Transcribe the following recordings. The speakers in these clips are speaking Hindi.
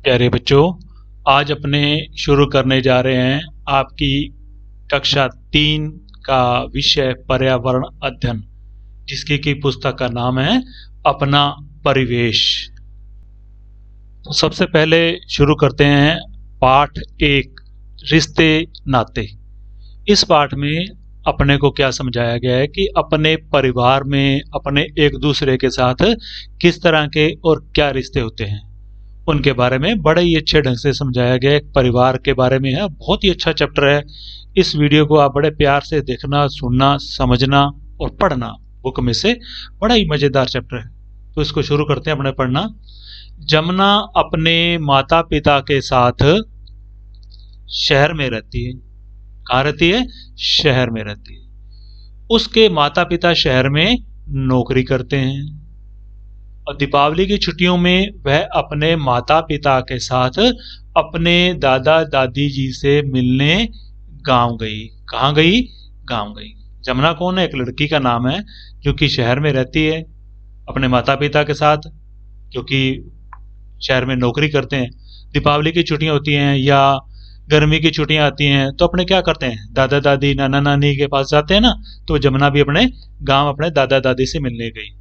प्यारे बच्चों, आज अपने शुरू करने जा रहे हैं आपकी कक्षा 3 का विषय पर्यावरण अध्ययन, जिसकी की पुस्तक का नाम है अपना परिवेश। तो सबसे पहले शुरू करते हैं पाठ 1 रिश्ते नाते। इस पाठ में अपने को क्या समझाया गया है कि अपने परिवार में अपने एक दूसरे के साथ किस तरह के और क्या रिश्ते होते हैं, उनके बारे में बड़े ही अच्छे ढंग से समझाया गया है। परिवार के बारे में है, बहुत ही अच्छा चैप्टर है। इस वीडियो को आप बड़े प्यार से देखना, सुनना, समझना और पढ़ना। बुक में से बड़ा ही मजेदार चैप्टर है। तो इसको शुरू करते हैं अपने पढ़ना। जमुना अपने माता पिता के साथ शहर में रहती है। कहाँ रहती है? शहर में रहती है। उसके माता पिता शहर में नौकरी करते हैं और दीपावली की छुट्टियों में वह अपने माता पिता के साथ अपने दादा दादी जी से मिलने गांव गई। कहाँ गई? गांव गई। जमुना कौन है? एक लड़की का नाम है जो कि शहर में रहती है अपने माता पिता के साथ, क्योंकि शहर में नौकरी करते हैं। दीपावली की छुट्टियां होती हैं या गर्मी की छुट्टियां आती हैं तो अपने क्या करते हैं? दादा दादी नाना नानी के पास जाते हैं ना। तो जमुना भी अपने गांव अपने दादा दादी से मिलने गई।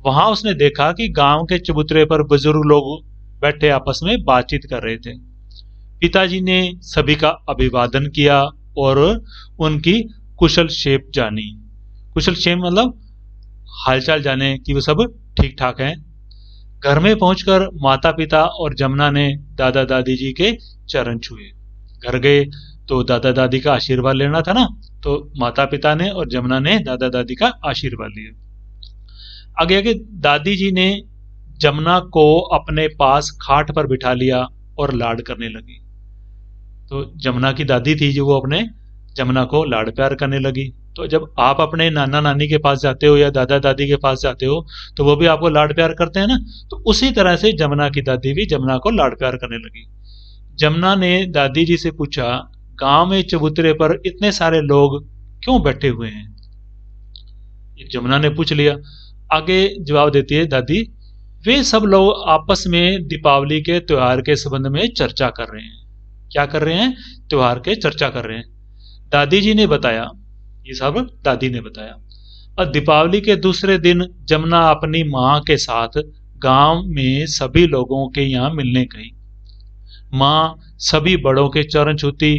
वहां उसने देखा कि गांव के चबूतरे पर बुजुर्ग लोग बैठे आपस में बातचीत कर रहे थे। पिताजी ने सभी का अभिवादन किया और उनकी कुशल क्षेम जानी। कुशल क्षेम मतलब हालचाल जाने कि वो सब ठीक ठाक हैं। घर में पहुंचकर माता पिता और जमुना ने दादा दादी जी के चरण छुए। घर गए तो दादा दादी का आशीर्वाद लेना था ना, तो माता पिता ने और जमुना ने दादा दादी का आशीर्वाद लिया। आगे आगे दादी जी ने जमुना को अपने पास खाट पर बिठा लिया और लाड करने लगी। तो जमुना की दादी थी जो वो अपने जमुना को लाड प्यार करने लगी। तो जब आप अपने नाना नानी के पास जाते हो या दादा दादी के पास जाते हो तो वो भी आपको लाड प्यार करते हैं ना। तो उसी तरह से जमुना की दादी भी जमुना को लाड प्यार करने लगी। जमुना ने दादी जी से पूछा, गांव में चबूतरे पर इतने सारे लोग क्यों बैठे हुए हैं? जमुना ने पूछ लिया। आगे जवाब देती है दादी, वे सब लोग आपस में दीपावली के त्योहार के संबंध में चर्चा कर रहे हैं। क्या कर रहे हैं? त्योहार के चर्चा कर रहे हैं। दादी जी ने बताया, ये सब दादी ने बताया। और दीपावली के दूसरे दिन जमुना अपनी माँ के साथ गांव में सभी लोगों के यहाँ मिलने गई। माँ सभी बड़ों के चरण छूती,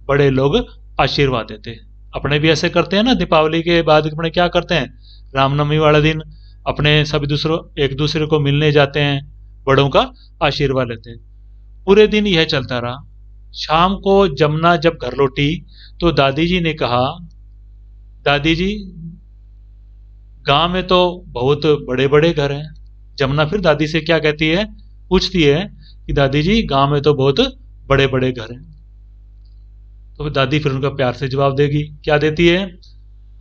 बड़े लोग आशीर्वाद देते। अपने भी ऐसे करते हैं ना। दीपावली के बाद अपने क्या करते हैं? रामनवमी वाले दिन अपने सभी एक दूसरे को मिलने जाते हैं, बड़ों का आशीर्वाद लेते हैं। पूरे दिन यह चलता रहा। शाम को जमुना जब घर लौटी तो दादी जी ने कहा, दादी जी गांव में तो बहुत बड़े बड़े घर हैं। जमुना फिर दादी से क्या कहती है? पूछती है कि दादी जी गांव में तो बहुत बड़े बड़े घर हैं। तो दादी फिर उनका प्यार से जवाब देगी। क्या देती है?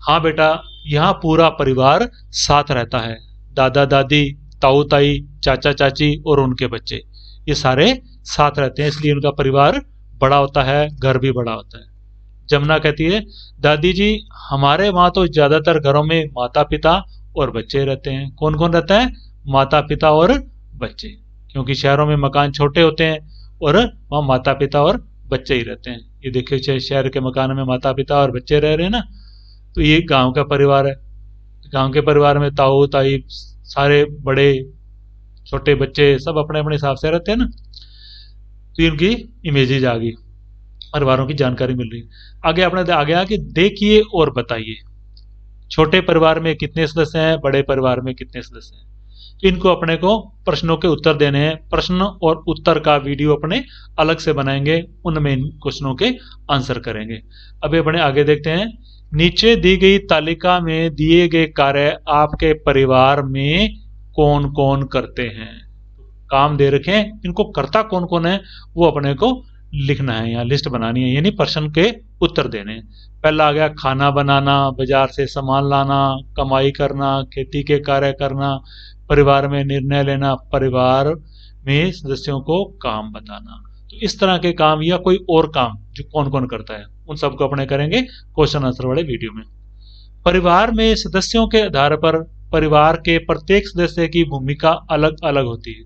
हाँ बेटा, यहाँ पूरा परिवार साथ रहता है। दादा दादी, ताऊ ताई, चाचा चाची और उनके बच्चे, ये सारे साथ रहते हैं, इसलिए उनका परिवार बड़ा होता है, घर भी बड़ा होता है। जमुना कहती है, दादी जी हमारे वहां तो ज्यादातर घरों में माता पिता और बच्चे रहते हैं। कौन कौन रहता है? माता पिता और बच्चे, क्योंकि शहरों में मकान छोटे होते हैं और वहाँ माता पिता और बच्चे ही रहते हैं। ये देखिए, शहर के मकान में माता पिता और बच्चे रह रहे हैं ना। तो ये गांव का परिवार है। गांव के परिवार में ताऊ ताई, सारे बड़े छोटे बच्चे सब अपने अपने हिसाब से रहते हैं ना। तो इनकी इमेजेज आ गई, परिवारों की जानकारी मिल रही। आगे अपने आ गया कि देखिए और बताइए, छोटे परिवार में कितने सदस्य हैं, बड़े परिवार में कितने सदस्य हैं। तो इनको अपने को प्रश्नों के उत्तर देने हैं। प्रश्न और उत्तर का वीडियो अपने अलग से बनाएंगे, उनमें इन क्वेश्चनों के आंसर करेंगे। अभी अपने आगे देखते हैं। नीचे दी गई तालिका में दिए गए कार्य आपके परिवार में कौन कौन करते हैं। काम दे रखे हैं, इनको करता कौन कौन है वो अपने को लिखना है, यहाँ लिस्ट बनानी है, यानी प्रश्न के उत्तर देने हैं। पहला आ गया खाना बनाना, बाजार से सामान लाना, कमाई करना, खेती के कार्य करना, परिवार में निर्णय लेना, परिवार में सदस्यों को काम बताना। तो इस तरह के काम या कोई और काम जो कौन कौन करता है, उन सबको अपने करेंगे क्वेश्चन आंसर वाले वीडियो में। परिवार में सदस्यों के आधार पर परिवार के प्रत्येक सदस्य की भूमिका अलग अलग होती है।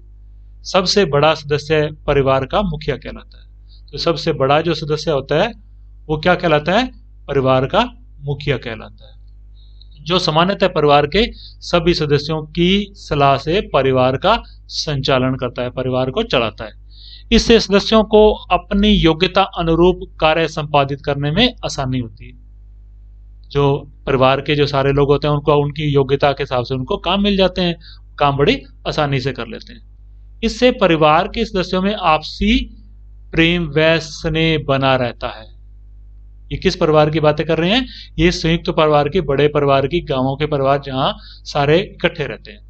सबसे बड़ा सदस्य परिवार का मुखिया कहलाता है। तो सबसे बड़ा जो सदस्य होता है वो क्या कहलाता है? परिवार का मुखिया कहलाता है, जो सामान्यतः परिवार के सभी सदस्यों की सलाह से परिवार का संचालन करता है, परिवार को चलाता है। इससे सदस्यों को अपनी योग्यता अनुरूप कार्य संपादित करने में आसानी होती है। जो परिवार के जो सारे लोग होते हैं उनको उनकी योग्यता के हिसाब से उनको काम मिल जाते हैं, काम बड़ी आसानी से कर लेते हैं। इससे परिवार के सदस्यों में आपसी प्रेम व स्नेह बना रहता है। ये किस परिवार की बातें कर रहे हैं? ये संयुक्त परिवार की, बड़े परिवार की, गांवों के परिवार जहां सारे इकट्ठे रहते हैं।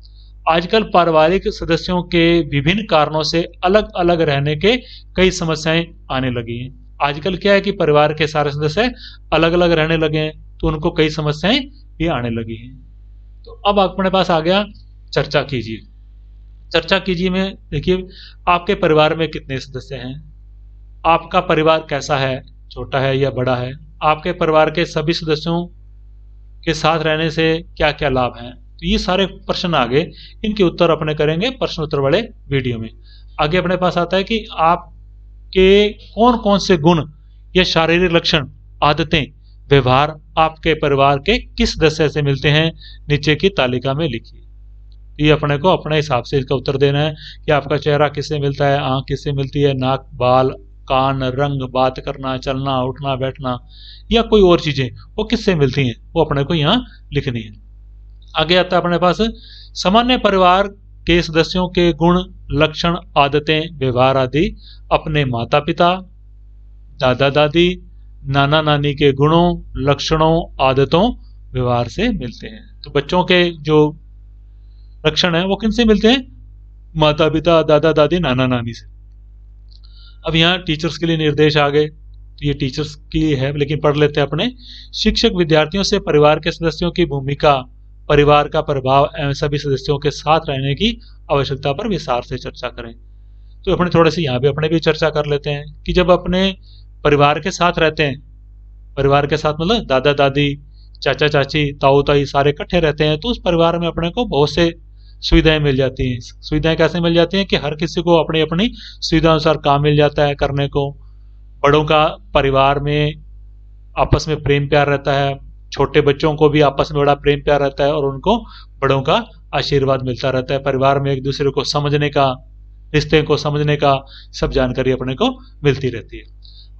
आजकल पारिवारिक सदस्यों के विभिन्न कारणों से अलग अलग रहने के कई समस्याएं आने लगी हैं। आजकल क्या है कि परिवार के सारे सदस्य अलग अलग रहने लगे हैं, तो उनको कई समस्याएं भी आने लगी हैं। तो अब अपने पास आ गया चर्चा कीजिए। चर्चा कीजिए में देखिए, आपके परिवार में कितने सदस्य हैं, आपका परिवार कैसा है, छोटा है या बड़ा है, आपके परिवार के सभी सदस्यों के साथ रहने से क्या क्या लाभ हैं। तो ये सारे प्रश्न आगे, इनके उत्तर अपने करेंगे प्रश्न उत्तर वाले वीडियो में। आगे अपने पास आता है कि आपके कौन कौन से गुण या शारीरिक लक्षण, आदतें, व्यवहार आपके परिवार के किस सदस्य से मिलते हैं, नीचे की तालिका में लिखिए। ये अपने को अपने हिसाब से इसका उत्तर देना है कि आपका चेहरा किससे मिलता है, आंख किससे मिलती है, नाक, बाल, कान, रंग, बात करना, चलना, उठना, बैठना या कोई और चीजें वो किससे मिलती हैं, वो अपने को यहाँ लिखनी है। आगे आता है अपने पास सामान्य परिवार के सदस्यों के गुण, लक्षण, आदतें, व्यवहार आदि अपने माता पिता, दादा दादी, नाना नानी के गुणों, लक्षणों, आदतों, व्यवहार से मिलते हैं। तो बच्चों के जो लक्षण है वो किनसे मिलते हैं? माता पिता, दादा दादी, नाना नानी से। अब यहाँ टीचर्स के लिए निर्देश आ गए, तो ये टीचर्स की है लेकिन पढ़ लेते हैं अपने। शिक्षक विद्यार्थियों से परिवार के सदस्यों की भूमिका, परिवार का प्रभाव एवं सभी सदस्यों के साथ रहने की आवश्यकता पर विस्तार से चर्चा करें। तो अपने थोड़े से यहाँ भी अपने भी चर्चा कर लेते हैं कि जब अपने परिवार के साथ रहते हैं, परिवार के साथ मतलब दादा दादी, चाचा चाची, ताऊ ताई सारे इकट्ठे रहते हैं, तो उस परिवार में अपने को बहुत से सुविधाएं मिल जाती हैं। सुविधाएं कैसे मिल जाती हैं कि हर किसी को अपनी अपनी सुविधा अनुसार काम मिल जाता है करने को। बड़ों का परिवार में आपस में प्रेम प्यार रहता है, छोटे बच्चों को भी आपस में बड़ा प्रेम प्यार रहता है और उनको बड़ों का आशीर्वाद मिलता रहता है। परिवार में एक दूसरे को समझने का, रिश्ते को समझने का सब जानकारी अपने को मिलती रहती है।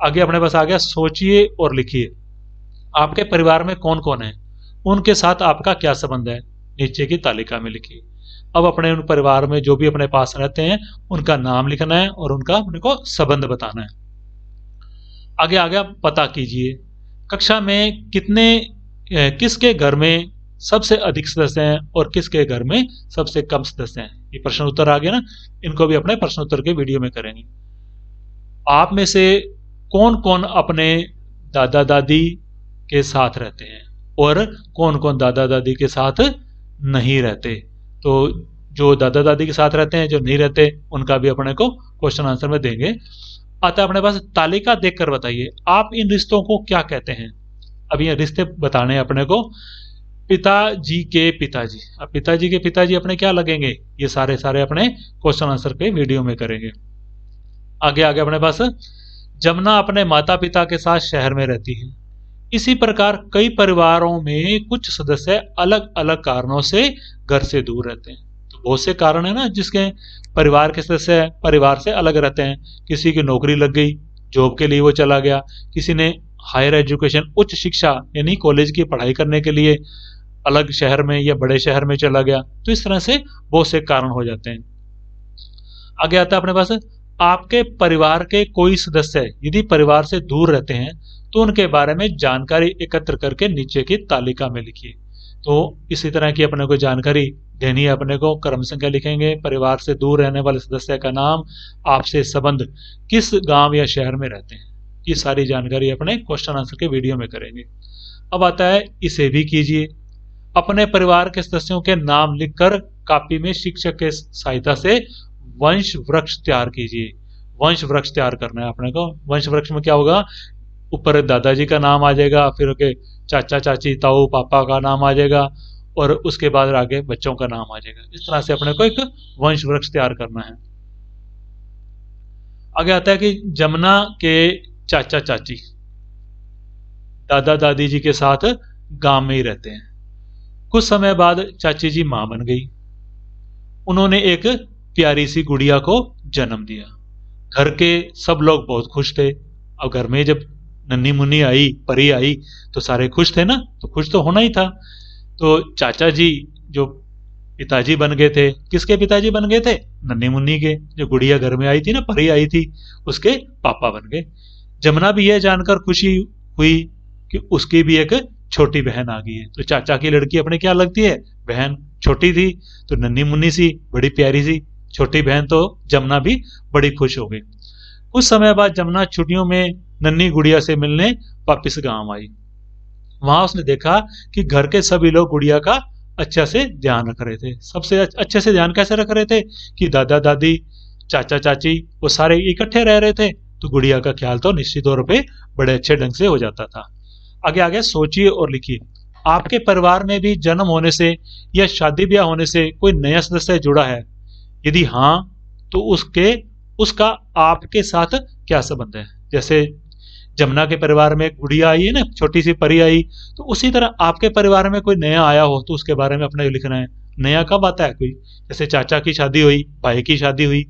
आगे अपने पास आ गया सोचिए और लिखिए। आपके परिवार में कौन कौन है, उनके साथ आपका क्या संबंध है, नीचे की तालिका में लिखिए। अब अपने उन परिवार में जो भी अपने पास रहते हैं उनका नाम लिखना है और उनका अपने को संबंध बताना है। आगे आ गया पता कीजिए। कक्षा में किसके घर में सबसे अधिक सदस्य हैं और किसके घर में सबसे कम सदस्य हैं। ये प्रश्न उत्तर आ गया ना, इनको भी अपने प्रश्न उत्तर के वीडियो में करेंगे। आप में से कौन कौन अपने दादा दादी के साथ रहते हैं और कौन कौन दादा दादी के साथ नहीं रहते। तो जो दादा दादी के साथ रहते हैं, जो नहीं रहते, उनका भी अपने को क्वेश्चन आंसर में देंगे। आता है अपने पास तालिका देखकर बताइए आप इन रिश्तों को क्या कहते हैं। अब ये रिश्ते बताने हैं अपने को। पिताजी के पिताजी, अब पिताजी के पिताजी अपने क्या लगेंगे, ये सारे सारे अपने क्वेश्चन आंसर के वीडियो में करेंगे। आगे आगे अपने पास जमुना अपने माता पिता के साथ शहर में रहती है। इसी प्रकार कई परिवारों में कुछ सदस्य अलग अलग कारणों से घर से दूर रहते हैं। तो बहुत से कारण है ना जिसके परिवार के सदस्य परिवार से अलग रहते हैं। किसी की नौकरी लग गई, जॉब के लिए वो चला गया, किसी ने हायर एजुकेशन उच्च शिक्षा यानी कॉलेज की पढ़ाई करने के लिए अलग शहर में या बड़े शहर में चला गया। तो इस तरह से बहुत से कारण हो जाते हैं। आगे आता है अपने पास आपके परिवार के कोई सदस्य यदि परिवार से दूर रहते हैं तो उनके बारे में जानकारी एकत्र करके नीचे की तालिका में लिखिए। तो इसी तरह की अपने को जानकारी देनी है। अपने को क्रम संख्या लिखेंगे, परिवार से दूर रहने वाले सदस्य का नाम, आपसे संबंध, किस गांव या शहर में रहते हैं। ये सारी जानकारी अपने क्वेश्चन आंसर के वीडियो में करेंगे। अब आता है इसे भी कीजिए। अपने परिवार के सदस्यों के नाम लिखकर कॉपी में शिक्षक के सहायता से वंश वृक्ष तैयार कीजिए। वंश वृक्ष तैयार करना है अपने को। वंश वृक्ष में क्या होगा, ऊपर दादाजी का नाम आ जाएगा, फिर के चाचा चाची ताऊ पापा का नाम आ जाएगा और उसके बाद आगे बच्चों का नाम आ जाएगा। इस तरह से अपने को एक वंश वृक्ष तैयार करना है। आगे आता है कि जमुना के चाचा चाची दादा दादी जी के साथ गांव में ही रहते हैं। कुछ समय बाद चाची जी मां बन गई। उन्होंने एक प्यारी सी गुड़िया को जन्म दिया। घर के सब लोग बहुत खुश थे। अब घर में जब नन्ही मुन्नी आई, परी आई, तो सारे खुश थे ना, तो खुश तो होना ही था। तो चाचा जी जो पिताजी बन गए थे, किसके पिताजी बन गए थे? नन्ही मुन्नी के। जो गुड़िया घर में आई थी ना, परी आई थी, उसके पापा बन गए। जमुना भी यह जानकर खुशी हुई कि उसकी भी एक छोटी बहन आ गई है। तो चाचा की लड़की अपने क्या लगती है? बहन। छोटी थी तो नन्ही मुन्नी सी, बड़ी प्यारी सी छोटी बहन, तो जमुना भी बड़ी खुश हो गई। कुछ समय बाद जमुना छुट्टियों में नन्ही गुड़िया से मिलने वापिस गांव आई। वहां उसने देखा कि घर के सभी लोग गुड़िया का अच्छे से ध्यान रख रहे थे। सबसे अच्छे से ध्यान कैसे रख रहे थे कि दादा दादी, चाचा चाची, वो सारे इकट्ठे रह रहे थे, तो गुड़िया का ख्याल तो निश्चित तौर पे बड़े अच्छे ढंग से हो जाता था। आगे आगे सोचिए और लिखिए, आपके परिवार में भी जन्म होने से या शादी ब्याह होने से कोई नया सदस्य जुड़ा है? यदि हाँ, तो उसका आपके साथ क्या संबंध है? जैसे जमुना के परिवार में एक गुड़िया आई है ना, छोटी सी परी आई, तो उसी तरह आपके परिवार में कोई नया आया हो तो उसके बारे में अपने लिखना है। नया कब आता है? कोई जैसे चाचा की शादी हुई, भाई की शादी हुई,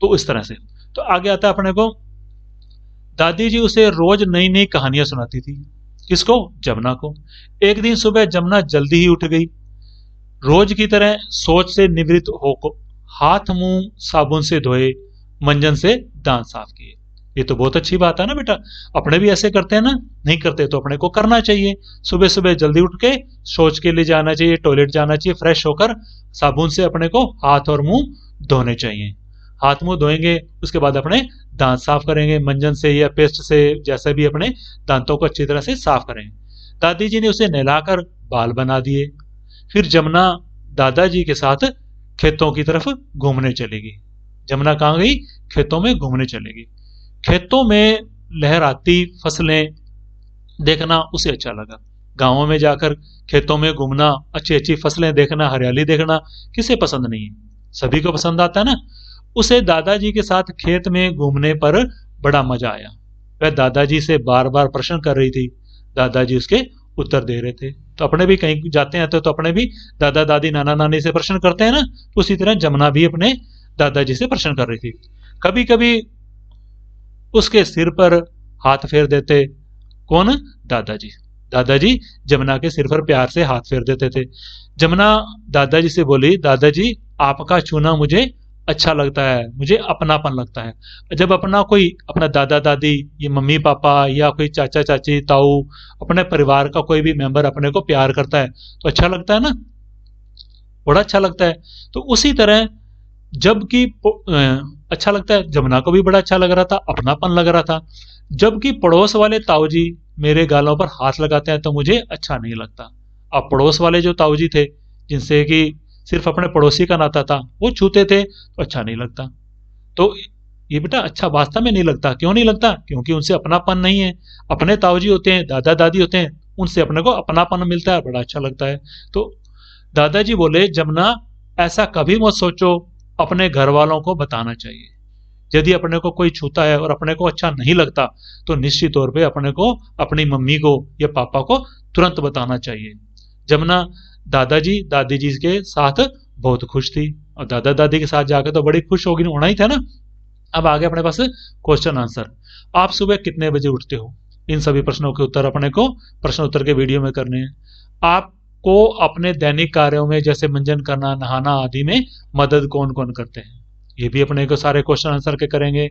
तो इस तरह से। तो आगे आता है अपने को, दादी जी उसे रोज नई नई कहानियां सुनाती थी। किसको? जमुना को। एक दिन सुबह जमुना जल्दी ही उठ गई। रोज की तरह सोच से निवृत्त होकर हाथ मुंह साबुन से धोए, मंजन से दांत साफ किए। ये तो बहुत अच्छी बात है ना बेटा, अपने भी ऐसे करते हैं ना? नहीं करते तो अपने को करना चाहिए। सुबह सुबह जल्दी उठ के शौच के लिए जाना चाहिए, टॉयलेट जाना चाहिए, फ्रेश होकर साबुन से अपने को हाथ और मुंह धोने चाहिए। हाथ मुंह धोएंगे, उसके बाद अपने दांत साफ करेंगे मंजन से या पेस्ट से, जैसे भी अपने दांतों को अच्छी तरह से साफ करेंगे। दादी जी ने उसे नहलाकर बाल बना दिए। फिर जमुना दादाजी के साथ खेतों की तरफ घूमने चलेगी। जमुना कहाँ गई? खेतों में घूमने चलेगी। खेतों में लहराती फसलें देखना उसे अच्छा लगा। गांवों में जाकर खेतों में घूमना, अच्छी अच्छी फसलें देखना, हरियाली देखना किसे पसंद नहीं है? सभी को पसंद आता है ना। उसे दादाजी के साथ खेत में घूमने पर बड़ा मजा आया। वह दादाजी से बार बार प्रश्न कर रही थी, दादाजी उसके उत्तर दे रहे थे। तो अपने भी कहीं जाते हैं तो अपने भी दादा दादी नाना नानी से प्रश्न करते हैं ना, उसी तरह जमुना भी अपने दादाजी से प्रश्न कर रही थी। कभी कभी उसके सिर पर हाथ फेर देते। कौन? दादाजी। दादाजी जमुना के सिर पर प्यार से हाथ फेर देते थे। जमुना दादाजी से बोली, दादाजी आपका छूना मुझे अच्छा लगता है, मुझे अपनापन लगता है। जब अपना कोई, अपना दादा दादी, ये मम्मी पापा या कोई चाचा चाची, ताऊ, अपने परिवार का कोई भी मेंबर अपने को प्यार करता है तो अच्छा लगता है ना, बड़ा अच्छा लगता है। तो उसी तरह जबकि अच्छा लगता है, जमुना को भी बड़ा अच्छा लग रहा था, अपनापन लग रहा था। जबकि पड़ोस वाले ताऊ जी मेरे गालों पर हाथ लगाते हैं तो मुझे अच्छा नहीं लगता। अब पड़ोस वाले जो ताऊ जी थे, जिनसे कि सिर्फ अपने पड़ोसी का नाता था, वो छूते थे तो अच्छा नहीं लगता। तो ये बेटा अच्छा वास्तव में नहीं लगता। क्यों नहीं लगता? क्योंकि उनसे अपनापन नहीं है। अपने ताऊ जी होते हैं, दादा दादी होते हैं, उनसे अपने को अपनापन मिलता है, बड़ा अच्छा लगता है। तो दादाजी बोले, जमुना ऐसा कभी मत सोचो, अपने घर वालों को बताना चाहिए। यदि अपने को कोई छूता है और अपने को अच्छा नहीं लगता तो निश्चित तौर पे अपने को अपनी मम्मी को या पापा को तुरंत बताना चाहिए। जमुना दादाजी दादी जी के साथ बहुत खुश थी और दादा दादी के साथ जाकर तो बड़ी खुश होगी, होना ही था ना। अब आगे अपने पास क्वेश्चन आंसर। आप सुबह कितने बजे उठते हो? इन सभी प्रश्नों के उत्तर अपने को प्रश्न उत्तर के वीडियो में करने हैं। आपको अपने दैनिक कार्यों में जैसे मंजन करना, नहाना आदि में मदद कौन कौन करते हैं? ये भी अपने को सारे क्वेश्चन आंसर के करेंगे।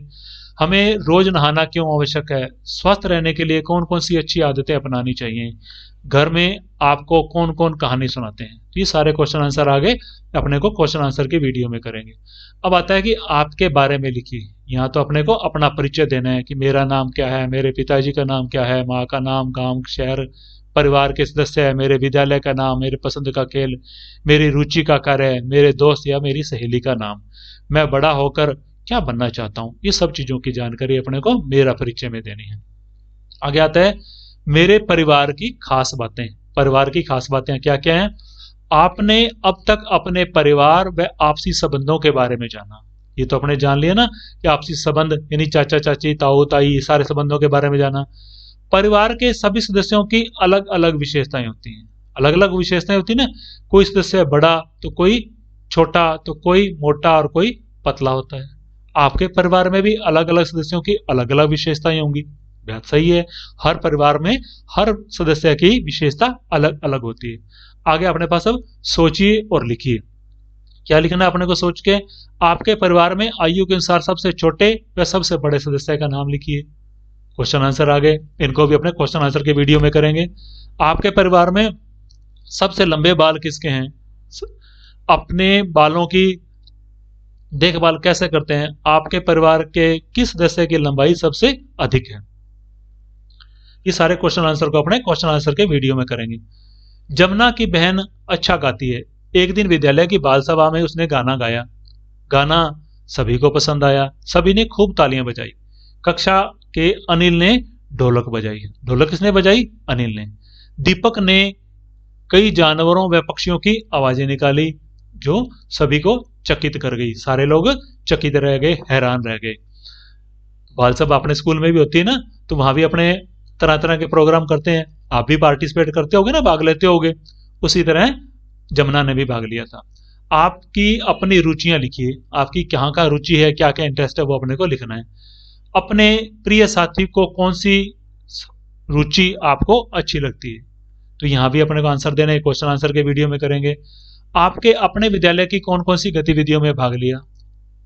हमें रोज नहाना क्यों आवश्यक है? स्वस्थ रहने के लिए कौन कौन सी अच्छी आदतें अपनानी चाहिए? घर में आपको कौन कौन कहानी सुनाते हैं? तो ये सारे क्वेश्चन आंसर आगे अपने को क्वेश्चन आंसर की वीडियो में करेंगे। अब आता है कि आपके बारे में लिखिए। यहाँ तो अपने को अपना परिचय देना है कि मेरा नाम क्या है, मेरे पिताजी का नाम क्या है, माँ का नाम, गांव, शहर, परिवार के सदस्य है, मेरे विद्यालय का नाम, मेरे पसंद का खेल, मेरी रुचि का कार्य, मेरे दोस्त या मेरी सहेली का नाम, मैं बड़ा होकर क्या बनना चाहता हूँ। ये सब चीजों की जानकारी अपने को मेरा परिचय में देनी है। आगे आता है मेरे परिवार की खास बातें। परिवार की खास बातें क्या क्या हैं? आपने अब तक अपने परिवार व आपसी संबंधों के बारे में जाना। ये तो अपने जान लिया ना कि आपसी संबंध यानी चाचा चाची ताऊ ताई ये सारे संबंधों के बारे में जाना। परिवार के सभी सदस्यों की अलग अलग विशेषताएं होती हैं, अलग अलग विशेषताएं होती है ना। कोई सदस्य बड़ा तो कोई छोटा, तो कोई मोटा और कोई पतला होता है। आपके परिवार में भी अलग अलग सदस्यों की अलग अलग विशेषताएं होंगी। बात सही है, हर परिवार में हर सदस्य की विशेषता अलग अलग होती है। आगे अपने पास अब सोचिए और लिखिए। क्या लिखना है अपने को सोच के? आपके परिवार में आयु के अनुसार सबसे छोटे व सबसे बड़े सदस्य का नाम लिखिए। क्वेश्चन आंसर आ गए, इनको भी अपने क्वेश्चन आंसर के वीडियो में करेंगे। आपके परिवार में सबसे लंबे बाल किसके हैं? अपने बालों की देखभाल कैसे करते हैं? आपके परिवार के किस सदस्य की लंबाई सबसे अधिक है? ये सारे क्वेश्चन आंसर को अपने क्वेश्चन आंसर के वीडियो में करेंगे। जमुना की बहन अच्छा गाती है। एक दिन विद्यालय की बाल सभा में उसने गाना गाया। गाना सभी को पसंद आया, सभी ने खूब तालियां बजाई। कक्षा के अनिल ने ढोलक बजाई। ढोलक किसने बजाई? अनिल ने। दीपक ने कई जानवरों व पक्षियों की आवाजें निकाली जो सभी को चकित कर गई। सारे लोग चकित रह गए, हैरान रह गए। बाल सभा अपने स्कूल में भी होती है ना, तो वहां भी अपने तरह तरह के प्रोग्राम करते हैं। आप भी पार्टिसिपेट करते होगे ना, भाग लेते होगे। उसी तरह जमुना ने भी भाग लिया था। आपकी अपनी रुचियां लिखिए। आपकी कहाँ का रुचि है, क्या क्या इंटरेस्ट है, वो अपने को लिखना है। अपने प्रिय साथी को कौन सी रुचि आपको अच्छी लगती है, तो यहां भी अपने को आंसर देना है। क्वेश्चन आंसर के वीडियो में करेंगे। आपके अपने विद्यालय की कौन कौन सी गतिविधियों में भाग लिया?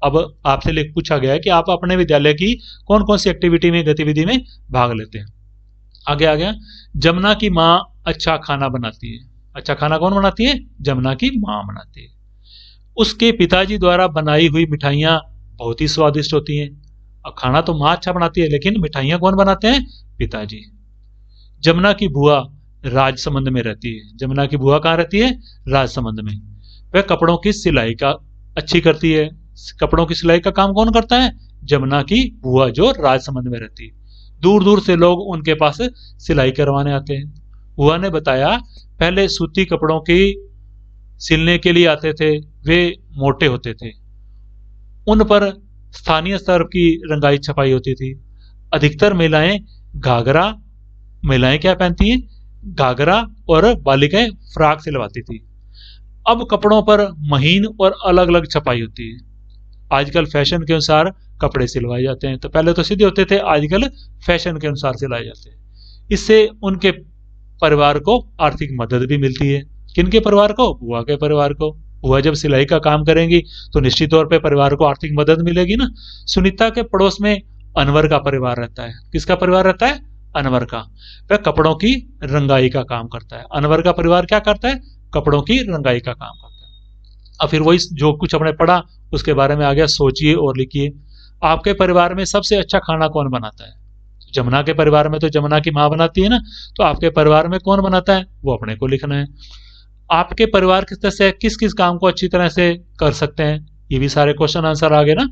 अब आपसे लिख पूछा गया है कि आप अपने विद्यालय की कौन कौन सी एक्टिविटी में, गतिविधि में भाग लेते हैं। आगे आ गया, जमुना की माँ अच्छा खाना बनाती है। अच्छा खाना कौन बनाती है? जमुना की माँ बनाती है। उसके पिताजी द्वारा बनाई हुई मिठाइयाँ बहुत ही स्वादिष्ट होती हैं। अब खाना तो माँ अच्छा बनाती है, लेकिन मिठाइयाँ कौन बनाते हैं? पिताजी। जमुना की बुआ राजसमंद में रहती है। जमुना की बुआ कहाँ रहती है? राजसमंद में। वह कपड़ों की सिलाई का अच्छी करती है। कपड़ों की सिलाई का काम कौन करता है? जमुना की बुआ, जो राजसमंद में रहती है। दूर दूर से लोग उनके पास सिलाई करवाने आते हैं। बुआ ने बताया, पहले सूती कपड़ों की सिलने के लिए आते थे, वे मोटे होते थे। उन पर स्थानीय स्तर की रंगाई छपाई होती थी। अधिकतर महिलाएं क्या पहनती हैं? घाघरा, और बालिकाएं फ्रॉक सिलवाती थी। अब कपड़ों पर महीन और अलग अलग छपाई होती है। आजकल फैशन के अनुसार कपड़े सिलवाए जाते हैं। तो पहले तो सीधे होते थे, आजकल फैशन के अनुसार सिलाए जाते हैं। इससे उनके परिवार को आर्थिक मदद भी मिलती है। किनके परिवार को? बुआ के परिवार को। बुआ जब सिलाई का काम करेंगी तो निश्चित तौर पे परिवार को आर्थिक मदद मिलेगी ना। सुनीता के पड़ोस में अनवर का परिवार रहता है। किसका परिवार रहता है? अनवर का। वह कपड़ों की रंगाई का काम करता है। अनवर का परिवार क्या करता है? कपड़ों की रंगाई का काम करता है। अब फिर वही जो कुछ हमने पढ़ा उसके बारे में आ गया, सोचिए और लिखिए। आपके परिवार में सबसे अच्छा खाना कौन बनाता है? जमुना के परिवार में तो जमुना की माँ बनाती है ना, तो आपके परिवार में कौन बनाता है, वो अपने को लिखना है। आपके परिवार के सदस्य किस किस काम को अच्छी तरह से कर सकते हैं, ये भी सारे क्वेश्चन आंसर आ गए ना।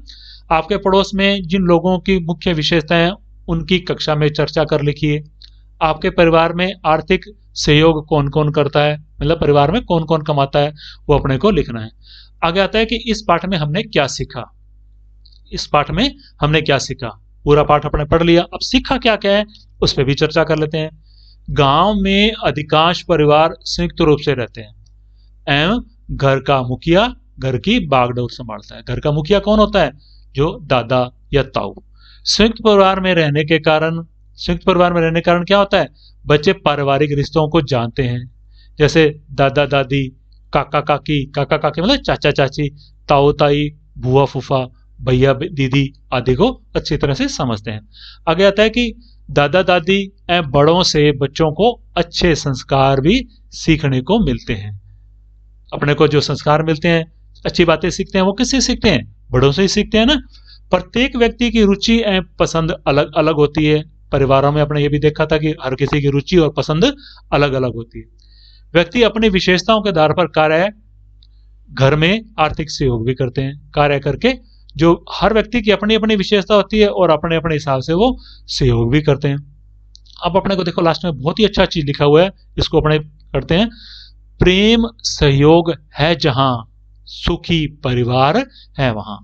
आपके पड़ोस में जिन लोगों की मुख्य विशेषताएं उनकी कक्षा में चर्चा कर लिखिए। आपके परिवार में आर्थिक सहयोग कौन कौन करता है, मतलब परिवार में कौन कौन कमाता है, वो अपने को लिखना है। आगे आता है कि इस पाठ में हमने क्या सीखा। इस पाठ में हमने क्या सीखा, पूरा पाठ अपने पढ़ लिया, अब सीखा क्या क्या है उस पर भी चर्चा कर लेते हैं। गांव में अधिकांश परिवार संयुक्त रूप से रहते हैं एवं घर का मुखिया घर की बागडोर संभालता है। घर का मुखिया कौन होता है? जो दादा या ताऊ। संयुक्त परिवार में रहने के कारण क्या होता है? बच्चे पारिवारिक रिश्तों को जानते हैं, जैसे दादा दादी, काका काकी मतलब चाचा चाची, ताऊ ताई, बुआ फूफा, भैया दीदी आदि को अच्छी तरह से समझते हैं। आगे आता है कि दादा दादी एवं बड़ों से बच्चों को अच्छे संस्कार भी सीखने को मिलते हैं। अपने को जो संस्कार मिलते हैं, अच्छी बातें सीखते हैं, वो किससे सीखते हैं? बड़ों से ही सीखते हैं ना। प्रत्येक व्यक्ति की रुचि एवं पसंद अलग अलग होती है। परिवारों में अपने ये भी देखा था कि हर किसी की रुचि और पसंद अलग अलग होती है। व्यक्ति अपनी विशेषताओं के आधार पर घर में आर्थिक सहयोग भी करते हैं। कार्य करके जो हर व्यक्ति की अपनी अपनी विशेषता होती है और अपने अपने हिसाब से वो सहयोग भी करते हैं। अब अपने को देखो लास्ट में बहुत ही अच्छा चीज लिखा हुआ है, इसको अपने करते हैं। प्रेम सहयोग है जहां, सुखी परिवार है वहां।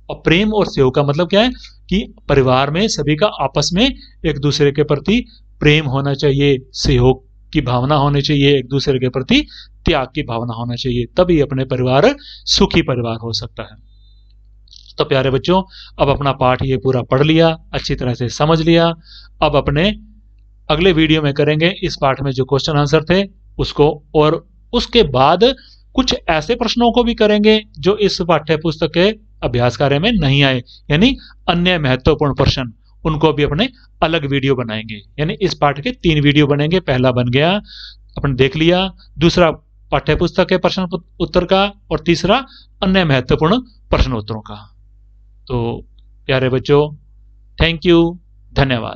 और प्रेम और सहयोग का मतलब क्या है कि परिवार में सभी का आपस में एक दूसरे के प्रति प्रेम होना चाहिए, सहयोग की भावना होनी चाहिए, एक दूसरे के प्रति त्याग की भावना होना चाहिए, तभी अपने परिवार सुखी परिवार हो सकता है। तो प्यारे बच्चों, अब अपना पाठ ये पूरा पढ़ लिया, अच्छी तरह से समझ लिया। अब अपने अगले वीडियो में करेंगे इस पाठ में जो क्वेश्चन आंसर थे उसको, और उसके बाद कुछ ऐसे प्रश्नों को भी करेंगे जो इस पाठ्य पुस्तक के अभ्यास कार्य में नहीं आए, यानी अन्य महत्वपूर्ण प्रश्न, उनको भी अपने अलग वीडियो बनाएंगे। यानी इस पाठ के 3 वीडियो बनेंगे। पहला बन गया, अपन देख लिया, दूसरा पाठ्य पुस्तक के प्रश्न उत्तर का, और तीसरा अन्य महत्वपूर्ण प्रश्न उत्तरों का। तो प्यारे बच्चों, थैंक यू, धन्यवाद।